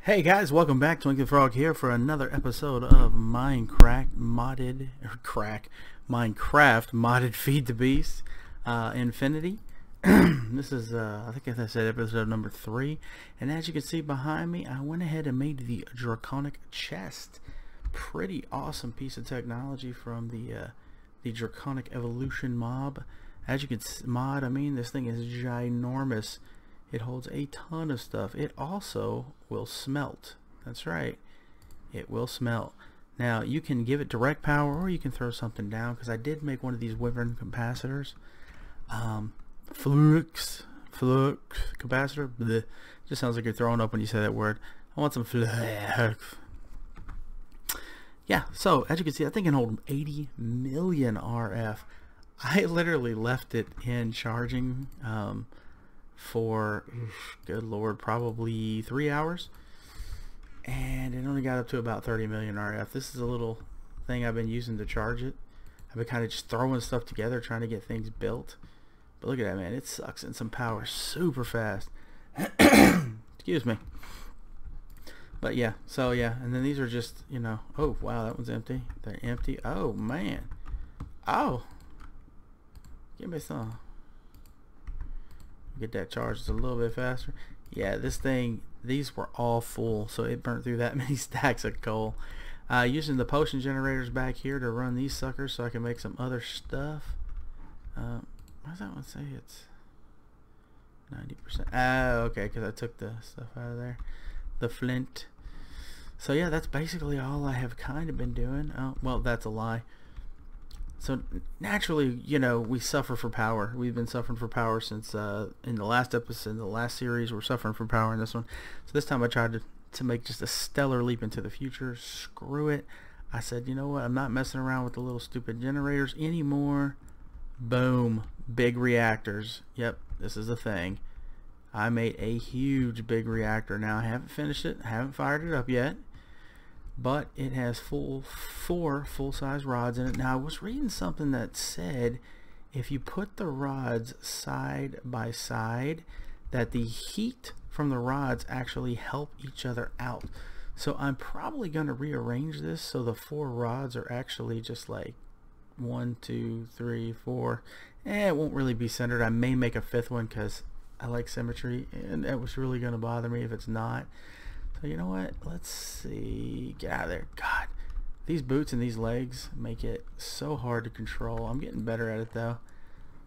Hey guys, welcome back. Twinkie the Frog here for another episode of Minecraft modded Feed the Beast Infinity. This is I think I said episode number 3, and as you can see behind me, I went ahead and made the draconic chest. Pretty awesome piece of technology from the draconic evolution mob. As you can mod, I mean, this thing is ginormous. It holds a ton of stuff. It also will smelt. That's right. It will smelt. Now, you can give it direct power or you can throw something down, because I did make one of these wyvern capacitors. Flux capacitor. Blech. Just sounds like you're throwing up when you say that word. I want some flux. Yeah, so as you can see, that thing can hold 80 million RF. I literally left it in charging for, good lord, probably 3 hours, and it only got up to about 30 million RF. This is a little thing I've been using to charge it. I've been kind of just throwing stuff together, trying to get things built. But look at that, man, it sucks in some power super fast. Excuse me. But yeah, so yeah, and then these are just, you know, oh wow, that one's empty. They're empty. Oh man. Oh, give me some. Get that charged a little bit faster. Yeah, this thing, these were all full, so it burnt through that many stacks of coal. Using the potion generators back here to run these suckers so I can make some other stuff. Why does that one say it's 90%? Oh, okay, because I took the stuff out of there, the flint. So yeah, that's basically all I have kind of been doing. Oh, well, that's a lie. So naturally, you know, we suffer for power. We've been suffering for power since in the last episode, in the last series, we're suffering for power in this one. So this time I tried to make just a stellar leap into the future. Screw it. I said, you know what? I'm not messing around with the little stupid generators anymore. Boom. Big reactors. Yep, this is a thing. I made a huge big reactor. Now I haven't finished it. I haven't fired it up yet. But it has four full-size rods in it. Now I was reading something that said if you put the rods side by side, that the heat from the rods actually help each other out. So I'm probably going to rearrange this so the 4 rods are actually just like 1, 2, 3, 4. It won't really be centered. I may make a 5th one because I like symmetry, and that was really going to bother me if it's not. So you know what, let's see, get out of there. God, these boots and these legs make it so hard to control. I'm getting better at it though.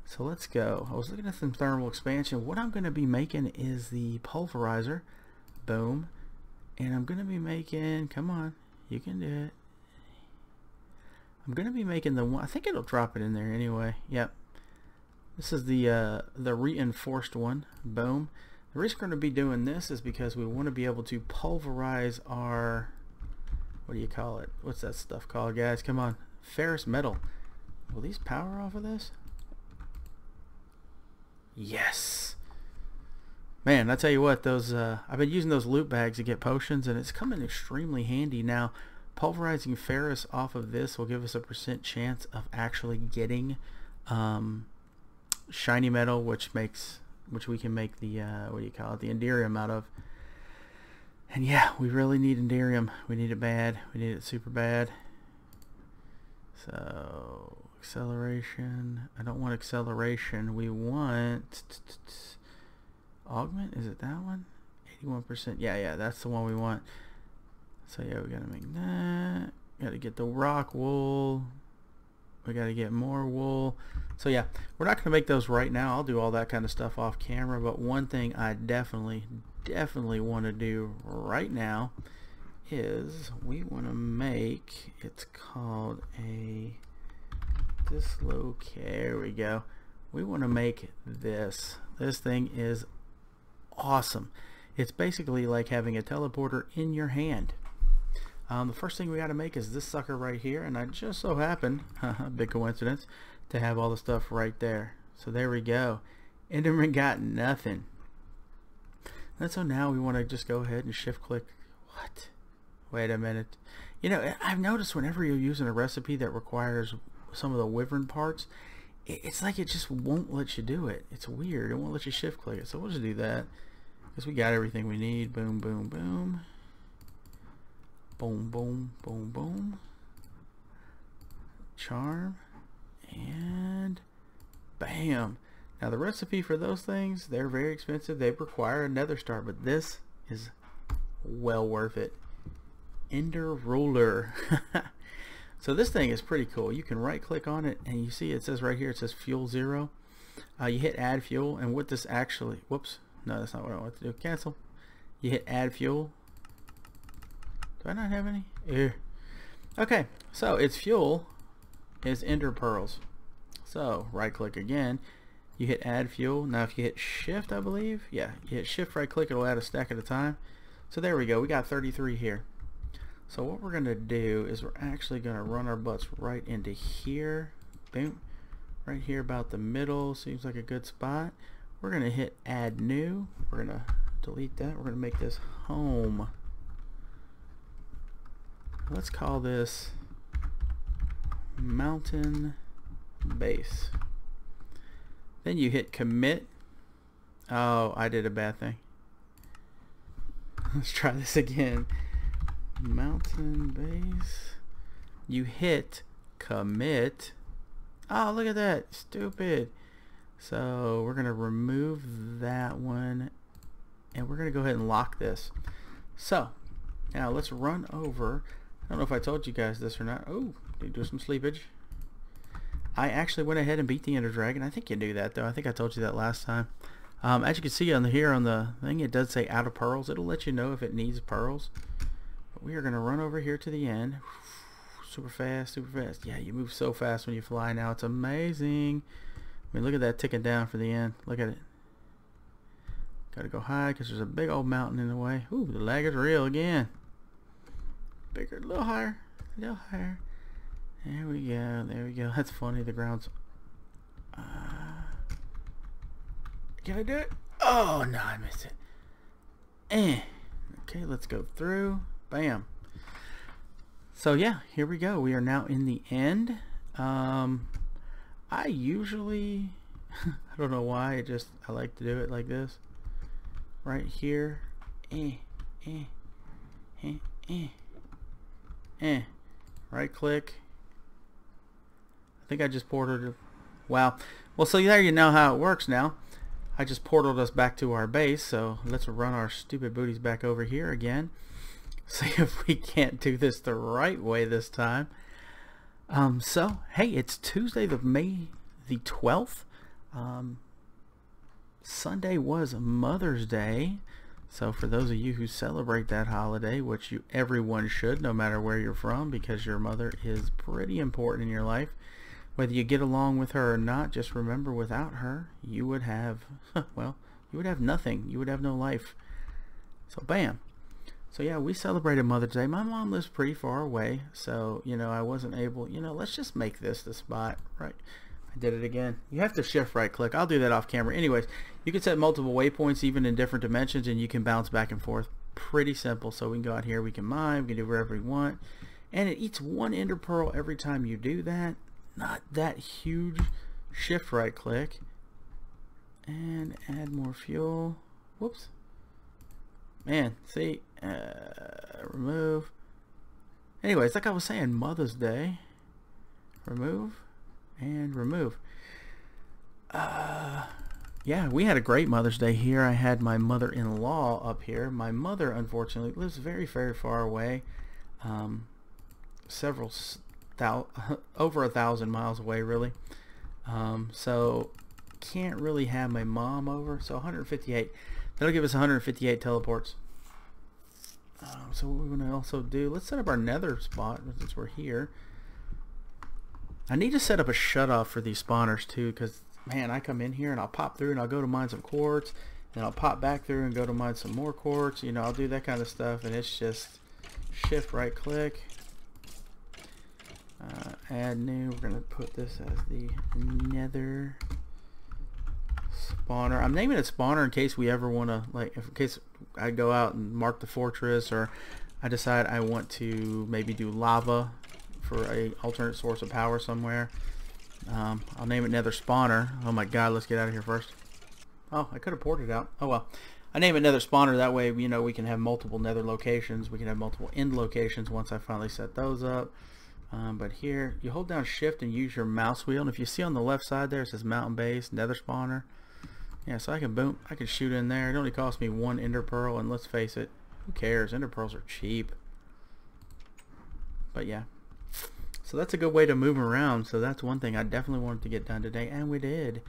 So let's go. I was looking at some thermal expansion. What I'm going to be making is the pulverizer. Boom. And I'm going to be making, come on, you can do it. I'm going to be making the one, I think it'll drop it in there anyway. Yep. This is the reinforced one. Boom. The reason we're going to be doing this is because we want to be able to pulverize our, what do you call it? What's that stuff called, guys? Come on. Ferrous metal. Will these power off of this? Yes. Man, I tell you what, those I've been using those loot bags to get potions, and it's coming extremely handy. Now, pulverizing ferrous off of this will give us a % chance of actually getting shiny metal, which we can make the what do you call it, the Enderium out of. And yeah, we really need Enderium. We need it bad. We need it super bad. So acceleration, I don't want acceleration, we want augment. Is it that one? 81%. Yeah, that's the one we want. So yeah, we gotta make that. Gotta get the rock wool. We got to get more wool. So yeah, we're not going to make those right now. I'll do all that kind of stuff off camera. But one thing I definitely want to do right now is we want to make, it's called a dislocate. There we go. We want to make this. This thing is awesome. It's basically like having a teleporter in your hand. The first thing we got to make is this sucker right here, and I just so happen, big coincidence, to have all the stuff right there. So there we go. Enderman got nothing. And so now we want to just go ahead and shift click. What? Wait a minute. You know, I've noticed whenever you're using a recipe that requires some of the wyvern parts, it's like it just won't let you do it. It's weird. It won't let you shift click it. So we'll just do that because we got everything we need. Boom, boom, boom. Boom, boom, boom, boom. Charm. And bam. Now the recipe for those things, they're very expensive. They require a nether star, but this is well worth it. Ender Ruler. So this thing is pretty cool. You can right click on it and you see it says right here, it says fuel 0. You hit add fuel, and what this actually, whoops, no, that's not what I want to do. Cancel. You hit add fuel. Do I not have any? Ew. Okay, so its fuel is ender pearls. So right click again, you hit add fuel. Now if you hit shift, I believe, yeah, you hit shift, right click, it'll add a stack at a time. So there we go, we got 33 here. So what we're gonna do is we're actually gonna run our butts right into here. Boom. Right here about the middle seems like a good spot. We're gonna hit add new. We're gonna delete that. We're gonna make this home. Let's call this mountain base. Then you hit commit. Oh, I did a bad thing. Let's try this again. Mountain base. You hit commit. Oh, look at that. Stupid. So we're going to remove that one and we're going to go ahead and lock this. So now let's run over. I don't know if I told you guys this or not. Oh, did you do some sleepage? I actually went ahead and beat the Ender Dragon. I think you knew that though. I think I told you that last time. As you can see on here on the thing, it does say out of pearls. It'll let you know if it needs pearls. But we are going to run over here to the end. Super fast, super fast. Yeah, you move so fast when you fly now. It's amazing. I mean, look at that ticking down for the end. Look at it. Got to go high because there's a big old mountain in the way. Ooh, the lag is real again. Bigger, a little higher, a little higher. There we go, there we go. That's funny, the ground's... Can I do it? Oh, no, I missed it. Okay, let's go through. Bam. So yeah, here we go. We are now in the end. I usually, I don't know why, I like to do it like this. Right here. Right click. I think I just ported it. Wow. Well, so there you know how it works now. I just portaled us back to our base, so let's run our stupid booties back over here again. See if we can't do this the right way this time. So, hey, it's Tuesday, May the 12th. Sunday was Mother's Day. So for those of you who celebrate that holiday, which everyone should, no matter where you're from, because your mother is pretty important in your life. Whether you get along with her or not, just remember without her, you would have, well, you would have nothing. You would have no life. So bam. So yeah, we celebrated Mother's Day. My mom lives pretty far away, so, you know, I wasn't able, you know, let's just make this the spot, right? I did it again. You have to shift right click. I'll do that off camera. Anyways, you can set multiple waypoints even in different dimensions, and you can bounce back and forth. Pretty simple. So we can go out here, we can mine, we can do wherever we want. And it eats one ender pearl every time you do that. Not that huge. Shift right click. And add more fuel. Whoops. Man, see? Remove. Anyways, like I was saying, Mother's Day. Remove. And remove. Yeah, we had a great Mother's Day here. I had my mother-in-law up here. My mother, unfortunately, lives very, very far away. Over 1,000 miles away, really. So can't really have my mom over. So 158. That'll give us 158 teleports. So what we're going to also do, let's set up our nether spot since we're here. I need to set up a shutoff for these spawners too, because man, I come in here and I'll pop through and I'll go to mine some quartz, and I'll pop back through and go to mine some more quartz. You know, I'll do that kind of stuff, and it's just shift right click, add new. We're gonna put this as the nether spawner. I'm naming it spawner in case we ever want to, like, in case I go out and mark the fortress, or I decide I want to maybe do lava for a alternate source of power somewhere. I'll name it nether spawner. Oh my god, let's get out of here first. Oh, I could have ported out. Oh well. I name it nether spawner, that way, you know, we can have multiple nether locations. We can have multiple end locations once I finally set those up. But here, you hold down shift and use your mouse wheel, and if you see on the left side there, it says mountain base, nether spawner. Yeah, so I can shoot in there. It only cost me 1 ender pearl, and let's face it, who cares? Ender pearls are cheap. But yeah. So that's a good way to move around. So that's one thing I definitely wanted to get done today, and we did.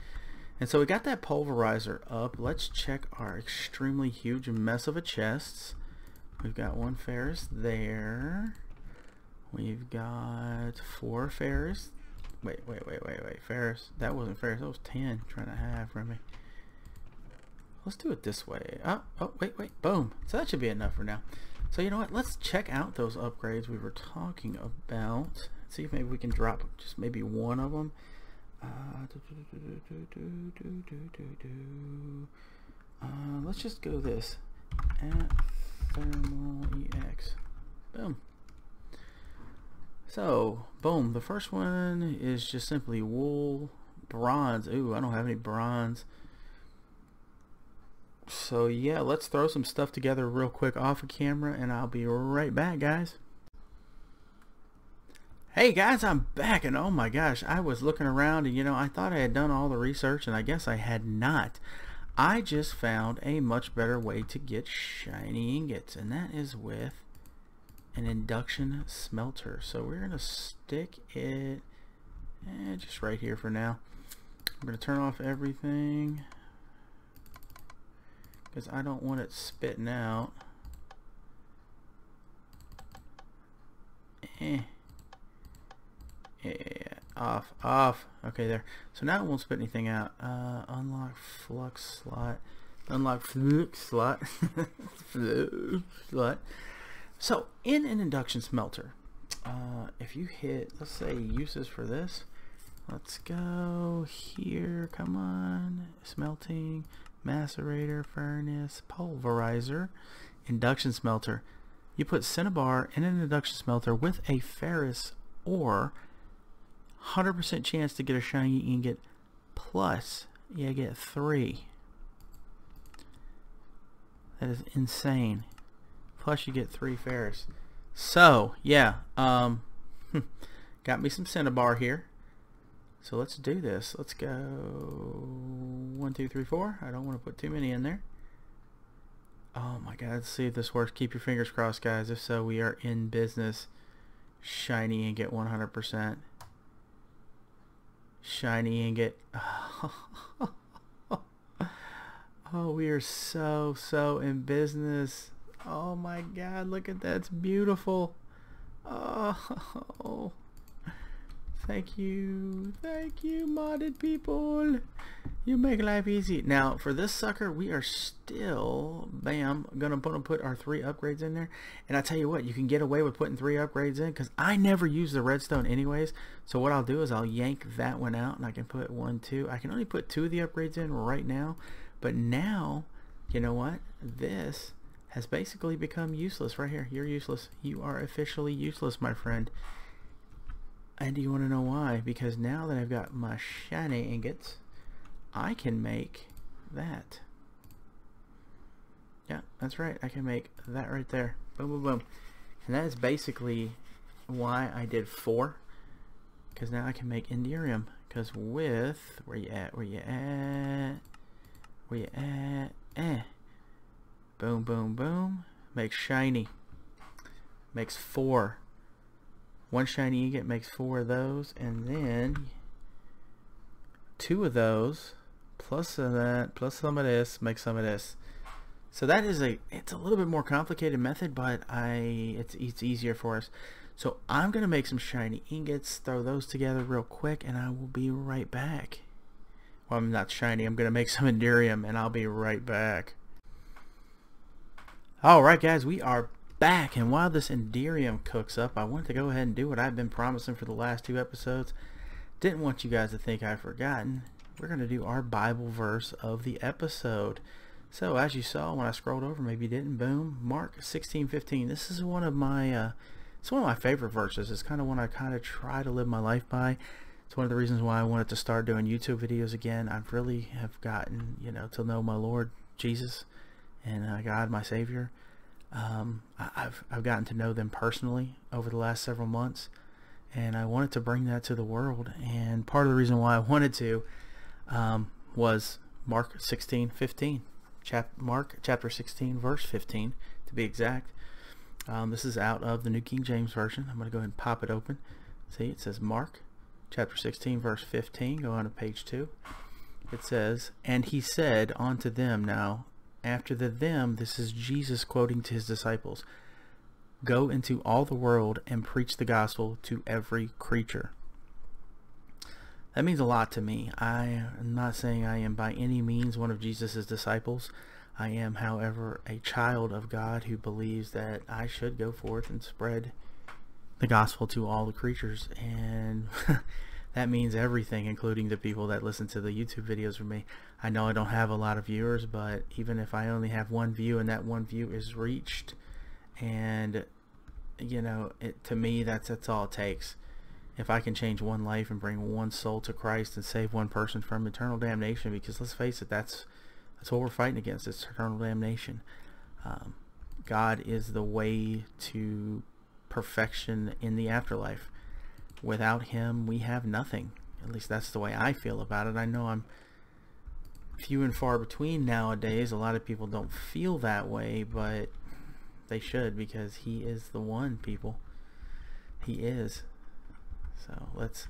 And so we got that pulverizer up. Let's check our extremely huge mess of a chests. We've got 1 ferrous there. We've got 4 ferrous. Wait. Ferrous. That wasn't ferrous. That was 10. Trying to have from me. Let's do it this way. Oh, wait. Boom. So that should be enough for now. So you know what? Let's check out those upgrades we were talking about. See if maybe we can drop just maybe one of them. Let's just go this at thermal EX. Boom. So boom, the first one is just simply wool, bronze. Ooh, I don't have any bronze. So yeah, let's throw some stuff together real quick off of camera, and I'll be right back, guys. Hey guys, I'm back, and oh my gosh, I was looking around, and you know, I thought I had done all the research, and I guess I had not. I just found a much better way to get shiny ingots, and that is with an induction smelter. So we're gonna stick it just right here for now. I'm gonna turn off everything because I don't want it spitting out. Yeah, off. Okay, there. So now it won't spit anything out. Unlock flux slot. Unlock flux slot. Flux slot. So in an induction smelter, if you hit, let's say uses for this. Let's go here. Come on. Smelting, macerator, furnace, pulverizer, induction smelter. You put cinnabar in an induction smelter with a ferrous ore. 100% chance to get a shiny ingot, plus you get 3. That is insane. Plus you get 3 ferrous. So yeah, got me some cinnabar here. So let's do this. Let's go 1, 2, 3, 4. I don't want to put too many in there. Oh my god, let's see if this works. Keep your fingers crossed, guys. If so, we are in business. Shiny ingot 100%. Shiny ingot. Oh, we are so in business. Oh my god, look at that. It's beautiful. Oh, thank you modded people. You make life easy. Now for this sucker, we are still gonna put our 3 upgrades in there. And I tell you what, you can get away with putting 3 upgrades in because I never use the redstone anyways. So what I'll do is I'll yank that one out, and I can put 1, 2. I can only put 2 of the upgrades in right now, but now you know what, this has basically become useless. Right here, you're useless. You are officially useless, my friend. And do you want to know why? Because now that I've got my shiny ingots, I can make that. Yeah, that's right. I can make that right there. Boom, boom, boom. And that is basically why I did 4. Because now I can make Enderium. Because with... Where you at? Where you at? Where you at? Boom, boom, boom. Makes shiny. Makes 4. 1 shiny ingot makes 4 of those. And then 2 of those. Plus that. Plus some of this. Makes some of this. So that is it's a little bit more complicated method, but it's easier for us. So I'm gonna make some shiny ingots, throw those together real quick, and I will be right back. Well, I'm not shiny. I'm gonna make some Enderium, and I'll be right back. Alright guys, we are back, and while this Enderium cooks up, I wanted to go ahead and do what I've been promising for the last 2 episodes. Didn't want you guys to think I've forgotten. We're gonna do our Bible verse of the episode. So as you saw when I scrolled over, maybe you didn't, boom, Mark 16:15. This is one of my it's one of my favorite verses. It's kind of one I kind of try to live my life by. It's one of the reasons why I wanted to start doing YouTube videos again. I really have gotten, you know, to know my Lord Jesus, and God, my Savior. I've gotten to know them personally over the last several months, and I wanted to bring that to the world. And part of the reason why I wanted to was Mark 16:15, Mark chapter 16 verse 15 to be exact. This is out of the New King James Version. I'm going to go ahead and pop it open. See, it says Mark chapter 16 verse 15. Go on to page 2. It says, "And he said unto them," now after the them, this is Jesus quoting to his disciples, "Go into all the world and preach the gospel to every creature." That means a lot to me. I am not saying I am by any means one of Jesus's disciples. I am, however, a child of God who believes that I should go forth and spread the gospel to all the creatures, and that means everything, including the people that listen to the YouTube videos from me. I know I don't have a lot of viewers, but even if I only have one view and that one view is reached, and you know, to me that's all it takes. If I can change one life and bring one soul to Christ and save one person from eternal damnation, because let's face it, that's what we're fighting against, is eternal damnation. God is the way to perfection in the afterlife. Without him, we have nothing. At least that's the way I feel about it. I know I'm few and far between nowadays. A lot of people don't feel that way, but they should, because he is the one, people. He is. So let's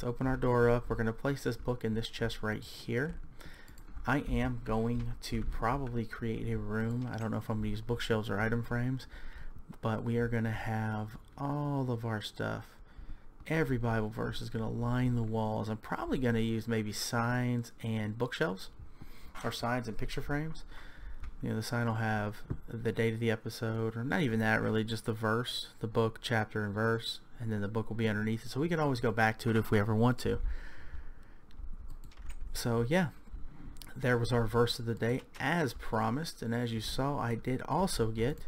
open our door up. We're going to place this book in this chest right here. I am going to probably create a room. I don't know if I'm going to use bookshelves or item frames, but we are going to have all of our stuff. Every Bible verse is going to line the walls. I'm probably going to use maybe signs and bookshelves, or signs and picture frames. You know, the sign will have the date of the episode, or not even that really, just the verse, the book, chapter, and verse, and then the book will be underneath it, so we can always go back to it if we ever want to. So yeah, there was our verse of the day as promised, and as you saw, I did also get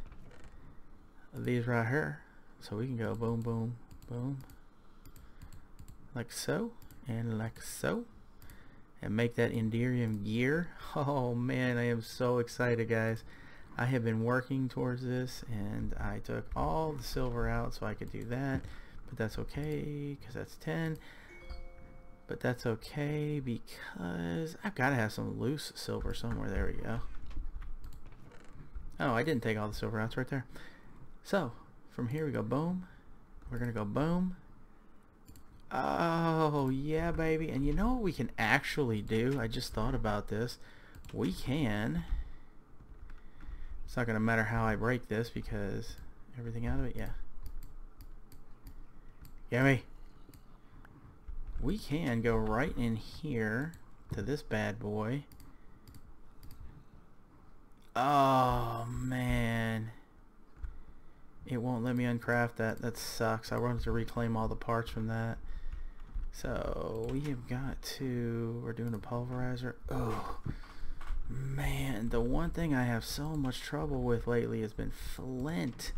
these right here, so we can go boom, boom, boom, like so, and like so, and make that Enderium gear. Oh man, I am so excited, guys. I have been working towards this, and I took all the silver out so I could do that, but that's okay because that's 10. But that's okay because I've got to have some loose silver somewhere. There we go. Oh, I didn't take all the silver out. It's right there. So from here we go boom. We're gonna go boom. Oh yeah, baby. And you know what we can actually do? I just thought about this. We can, it's not gonna matter how I break this because everything out of it, yeah. Gimme. We can go right in here to this bad boy. Oh man, it won't let me uncraft that. That sucks. I wanted to reclaim all the parts from that. So we have got to, we're doing a pulverizer. Oh man, the one thing I have so much trouble with lately has been flint.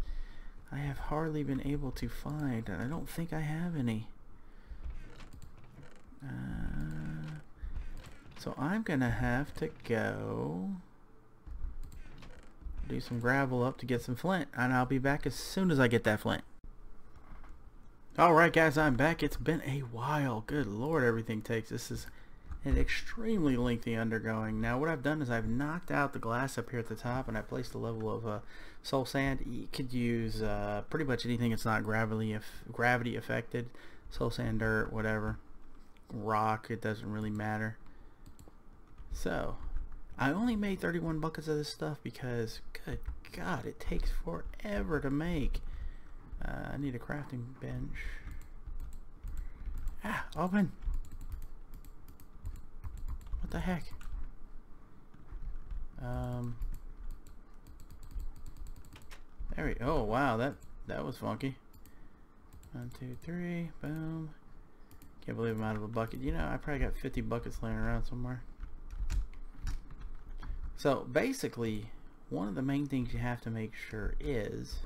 I have hardly been able to find, and I don't think I have any. So I'm gonna have to go do some gravel up to get some flint, and I'll be back as soon as I get that flint. Alright guys, I'm back. It's been a while. Good lord, everything takes. This is an extremely lengthy undergoing. Now what I've done is I've knocked out the glass up here at the top, and I placed a level of soul sand. You could use pretty much anything that's not gravity affected. Soul sand, dirt, whatever. Rock, it doesn't really matter. So I only made 31 buckets of this stuff because good god, it takes forever to make. I need a crafting bench. Ah, open. What the heck? There we go. Oh wow, that was funky. 1 2 3 boom. Can't believe I'm out of a bucket. You know, I probably got 50 buckets laying around somewhere. So basically, one of the main things you have to make sure is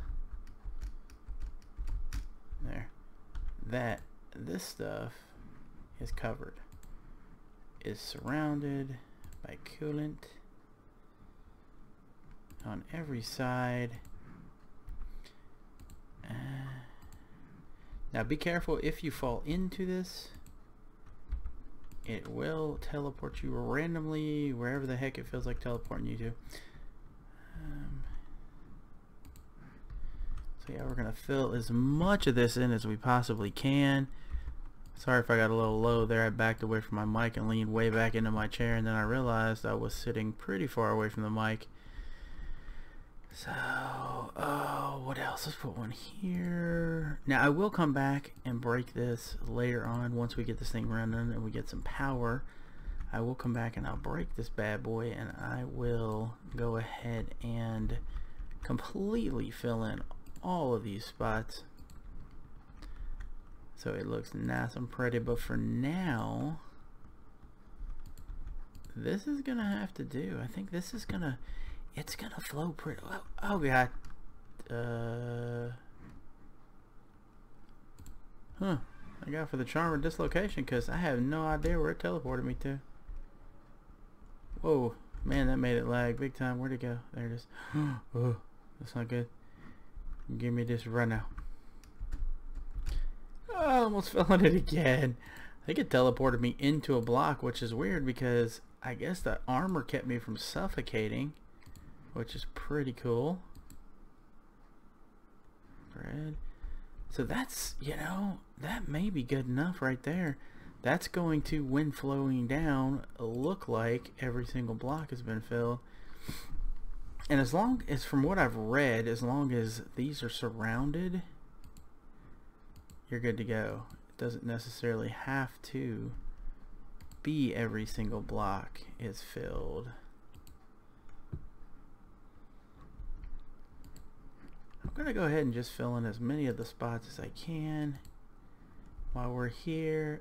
that this stuff is covered, is surrounded by coolant, on every side. Now be careful, if you fall into this, it will teleport you randomly wherever the heck it feels like teleporting you to. So yeah, we're gonna fill as much of this in as we possibly can. Sorry if I got a little low there. I backed away from my mic and leaned way back into my chair, and then I realized I was sitting pretty far away from the mic. So, oh, what else? Let's put one here. Now I will come back and break this later on once we get this thing running and we get some power. I will come back and I'll break this bad boy, and I will go ahead and completely fill in all of these spots so it looks nice and pretty. But for now, this is gonna have to do. I think this is gonna, it's gonna flow pretty. Oh god. I got for the charm of dislocation because I have no idea where it teleported me to. Whoa, man, that made it lag big time. Where'd it go? There it is. Oh, that's not good. Give me this right now. Oh, I almost fell on it again. I think it teleported me into a block, which is weird because I guess the armor kept me from suffocating, which is pretty cool. Red. So that's, you know, that may be good enough right there. That's going to, when flowing down, look like every single block has been filled. And as long as, from what I've read, as long as these are surrounded, you're good to go. It doesn't necessarily have to be every single block is filled. I'm going to go ahead and just fill in as many of the spots as I can while we're here.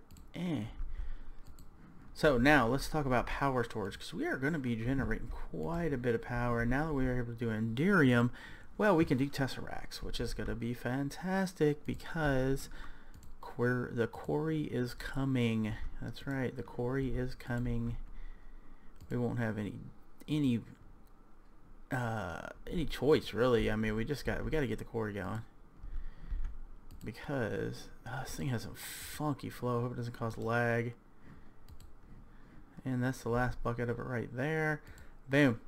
So now let's talk about power storage, because we are going to be generating quite a bit of power. And now that we are able to do Enderium, well, we can do Tesseracts, which is going to be fantastic because the quarry is coming. That's right, the quarry is coming. We won't have any choice really. I mean, we got to get the quarry going because this thing has some funky flow. Hope it doesn't cause lag. And that's the last bucket of it right there. Boom.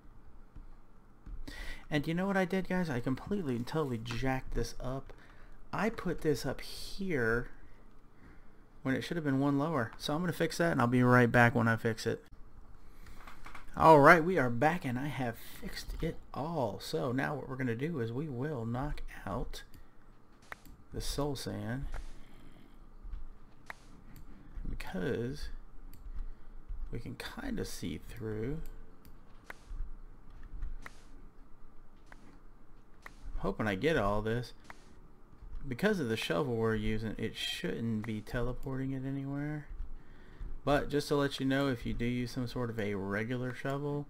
And you know what I did, guys? I completely and totally jacked this up. I put this up here when it should have been one lower. So I'm going to fix that, and I'll be right back when I fix it. Alright, we are back, and I have fixed it all. So now what we're going to do is we will knock out the soul sand, because we can kind of see through. I'm hoping I get all this. Because of the shovel we're using, it shouldn't be teleporting it anywhere. But just to let you know, if you do use some sort of a regular shovel,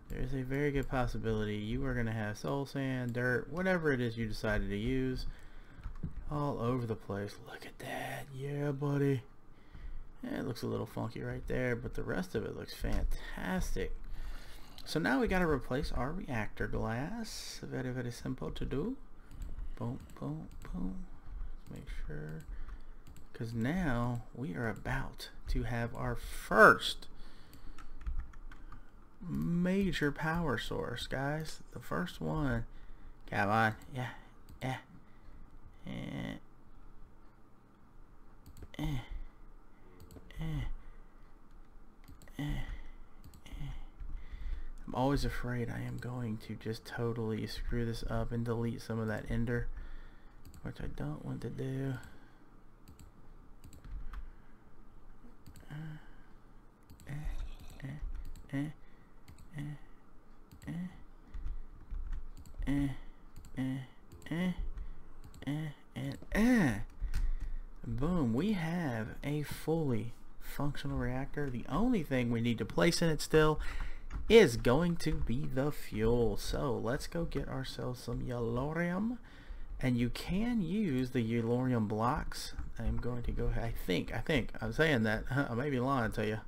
there's a very good possibility you are going to have soul sand, dirt, whatever it is you decided to use, all over the place. Look at that. Yeah, buddy. Yeah, it looks a little funky right there, but the rest of it looks fantastic. So now we got to replace our reactor glass. Very, very simple to do. Boom, boom, boom. Let's make sure, because now we are about to have our first major power source, guys. The first one. Come on. Yeah. Yeah. I'm always afraid I am going to just totally screw this up and delete some of that ender, which I don't want to do. Boom, we have a fully functional reactor. The only thing we need to place in it still is going to be the fuel. So let's go get ourselves some yellorium, and you can use the yellorium blocks. I'm going to go ahead, I think I'm saying that, I may be lying to you.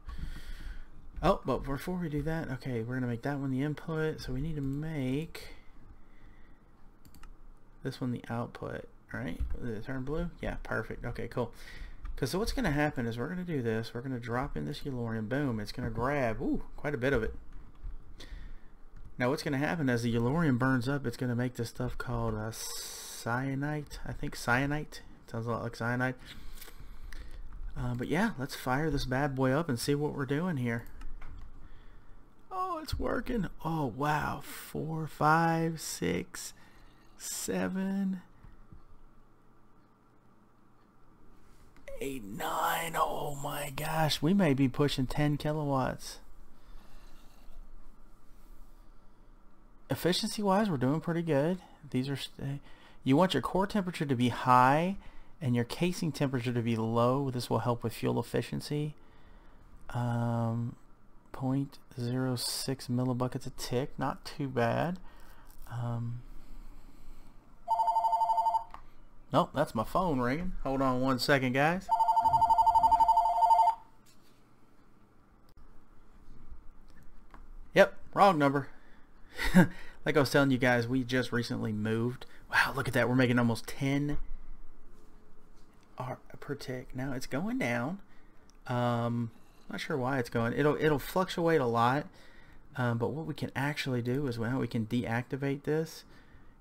Oh, but before we do that, okay, we're gonna make that one the input, so we need to make this one the output. Alright, did it turn blue? Yeah, perfect. Okay, cool. Because so what's gonna happen is we're gonna do this, we're gonna drop in this yellorium, boom, it's gonna grab quite a bit of it. Now what's gonna happen as the yellorium burns up, it's gonna make this stuff called cyanite. I think cyanite. Sounds a lot like cyanide. But yeah, let's fire this bad boy up and see what we're doing here. Oh, it's working. Oh, wow. 4, 5, 6, 7, 8, 9. Oh my gosh. We may be pushing 10 kilowatts. Efficiency wise, we're doing pretty good. These are you want your core temperature to be high and your casing temperature to be low. This will help with fuel efficiency. 0.06 millibuckets a tick, not too bad. Nope, that's my phone ringing. Hold on 1 second, guys. Yep, wrong number. Like I was telling you guys, we just recently moved. Wow, look at that. We're making almost 10 per tick. Now it's going down. Not sure why it's going. It'll fluctuate a lot. But what we can actually do is, well, we can deactivate this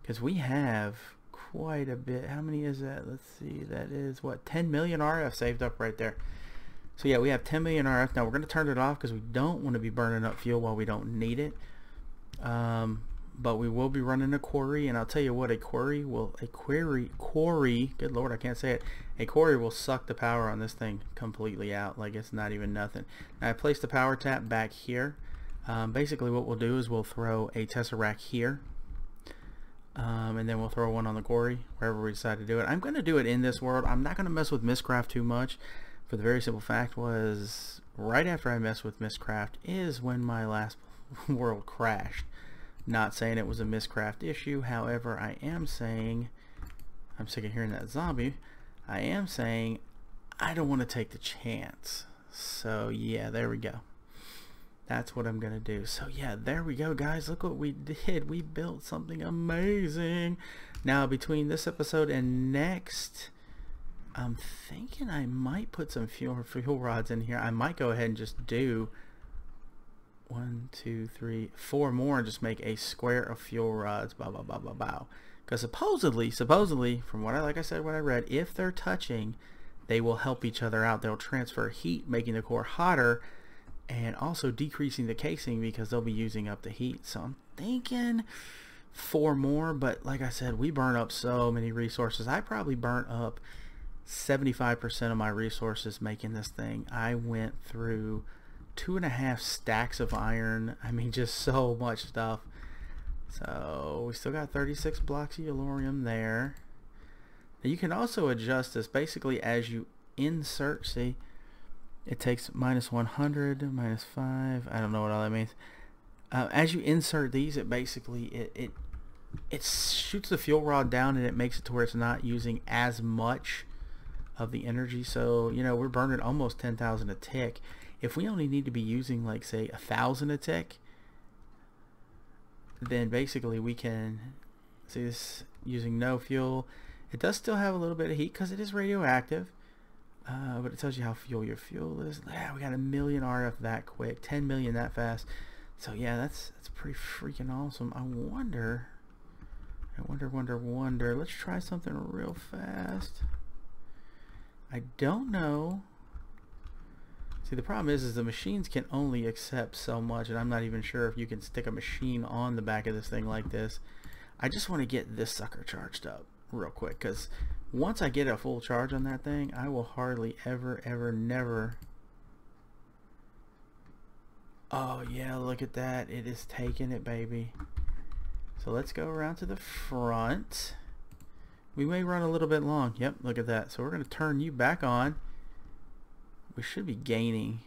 because we have quite a bit. How many is that? Let's see. That is what, 10 million RF saved up right there. So yeah, we have 10 million RF. Now we're going to turn it off because we don't want to be burning up fuel while we don't need it. But we will be running a quarry, and I'll tell you what, a quarry, good lord, I can't say it. A quarry will suck the power on this thing completely out, like it's not even nothing. Now I placed the power tap back here. Basically what we'll do is we'll throw a tesseract here, and then we'll throw one on the quarry wherever we decide to do it. I'm going to do it in this world. I'm not going to mess with Mistcraft too much, for the very simple fact was right after I messed with Mistcraft is when my last world crashed. Not saying it was a Mistcraft issue, however, I am saying, I'm sick of hearing that zombie, I am saying I don't want to take the chance. So yeah, there we go. That's what I'm gonna do. So yeah, there we go, guys. Look what we did. We built something amazing. Now between this episode and next, I'm thinking I might put some fuel rods in here. I might go ahead and just do 1, 2, 3, 4 more and just make a square of fuel rods. Because supposedly, from what like I said, what I read, if they're touching, they will help each other out. They'll transfer heat, making the core hotter, and also decreasing the casing because they'll be using up the heat. So I'm thinking 4 more, but like I said, we burn up so many resources. I probably burnt up 75% of my resources making this thing. I went through 2.5 stacks of iron. I mean, just so much stuff. So we still got 36 blocks of yellorium there. Now you can also adjust this basically as you insert. See, it takes -100, -5. I don't know what all that means. As you insert these, it basically it shoots the fuel rod down and it makes it to where it's not using as much of the energy. So you know, we're burning almost 10,000 a tick. If we only need to be using, like, say 1,000 a tick, then basically we can see this using no fuel. It does still have a little bit of heat because it is radioactive, but it tells you how your fuel is. Yeah, we got 1 million RF that quick, 10 million that fast. So yeah, that's pretty freaking awesome. I wonder. Let's try something real fast. I don't know. See, the problem is the machines can only accept so much, and I'm not even sure if you can stick a machine on the back of this thing like this. I just want to get this sucker charged up real quick, because once I get a full charge on that thing, I will hardly never. Oh yeah, look at that. It is taking it, baby. So let's go around to the front. We may run a little bit long. Yep, look at that. So we're going to turn you back on. We should be gaining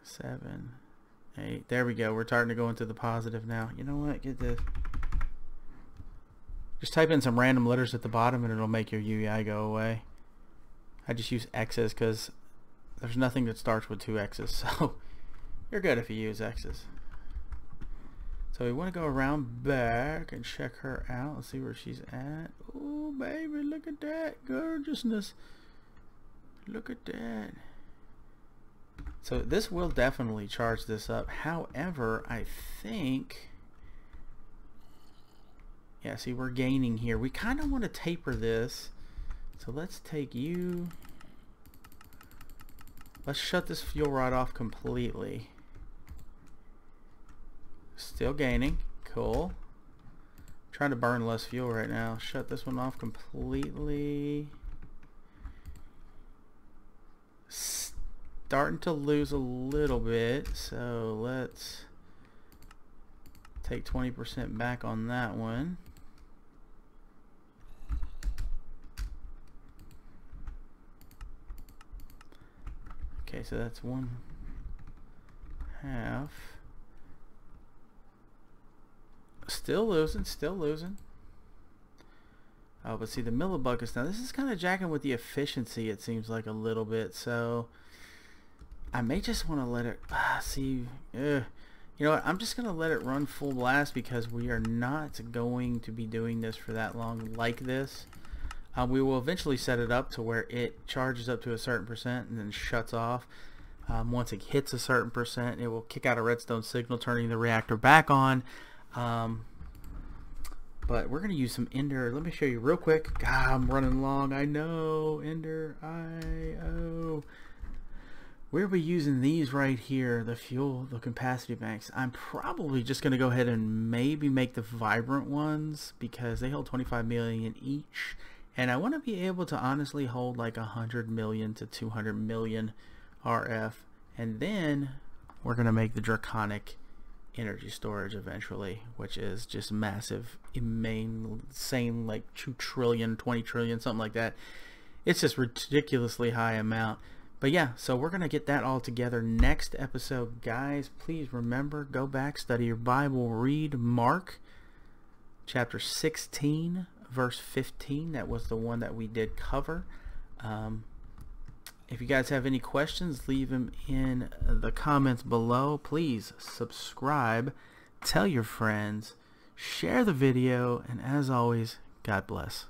7, 8. There we go. We're starting to go into the positive now. You know what? Get this. Just type in some random letters at the bottom and it'll make your UEI go away. I just use X's because there's nothing that starts with 2 X's, so you're good if you use X's. So we want to go around back and check her out. Let's see where she's at. Oh baby, look at that gorgeousness. Look at that. So this will definitely charge this up. However, I think, yeah, see, we're gaining here. We kind of want to taper this. So let's take you. Let's shut this fuel rod off completely. Still gaining. Cool. Trying to burn less fuel right now. Shut this one off completely. Starting to lose a little bit, so let's take 20% back on that one. Okay, so that's 1/2. Still losing, still losing. Oh, but see the millibuckets now. This is kind of jacking with the efficiency, it seems like, a little bit. So I may just want to let it see. You know what? I'm just gonna let it run full blast because we are not going to be doing this for that long like this. We will eventually set it up to where it charges up to a certain percent and then shuts off. Once it hits a certain percent, it will kick out a redstone signal, turning the reactor back on. But we're gonna use some Ender. Let me show you real quick. God, I'm running long. I know. Ender IO. We'll be using these right here, the fuel, the capacity banks. I'm probably just gonna go ahead and maybe make the vibrant ones because they hold 25 million each, and I want to be able to honestly hold like 100 million to 200 million RF, and then we're gonna make the draconic energy storage eventually, which is just massive, insane, like 2 trillion, 20 trillion, something like that. It's just ridiculously high amount. But yeah, so we're gonna get that all together next episode, guys. Please remember, go back, study your Bible, read Mark chapter 16 verse 15. That was the one that we did cover. If you guys have any questions, leave them in the comments below. Please subscribe, tell your friends, share the video, and as always, God bless.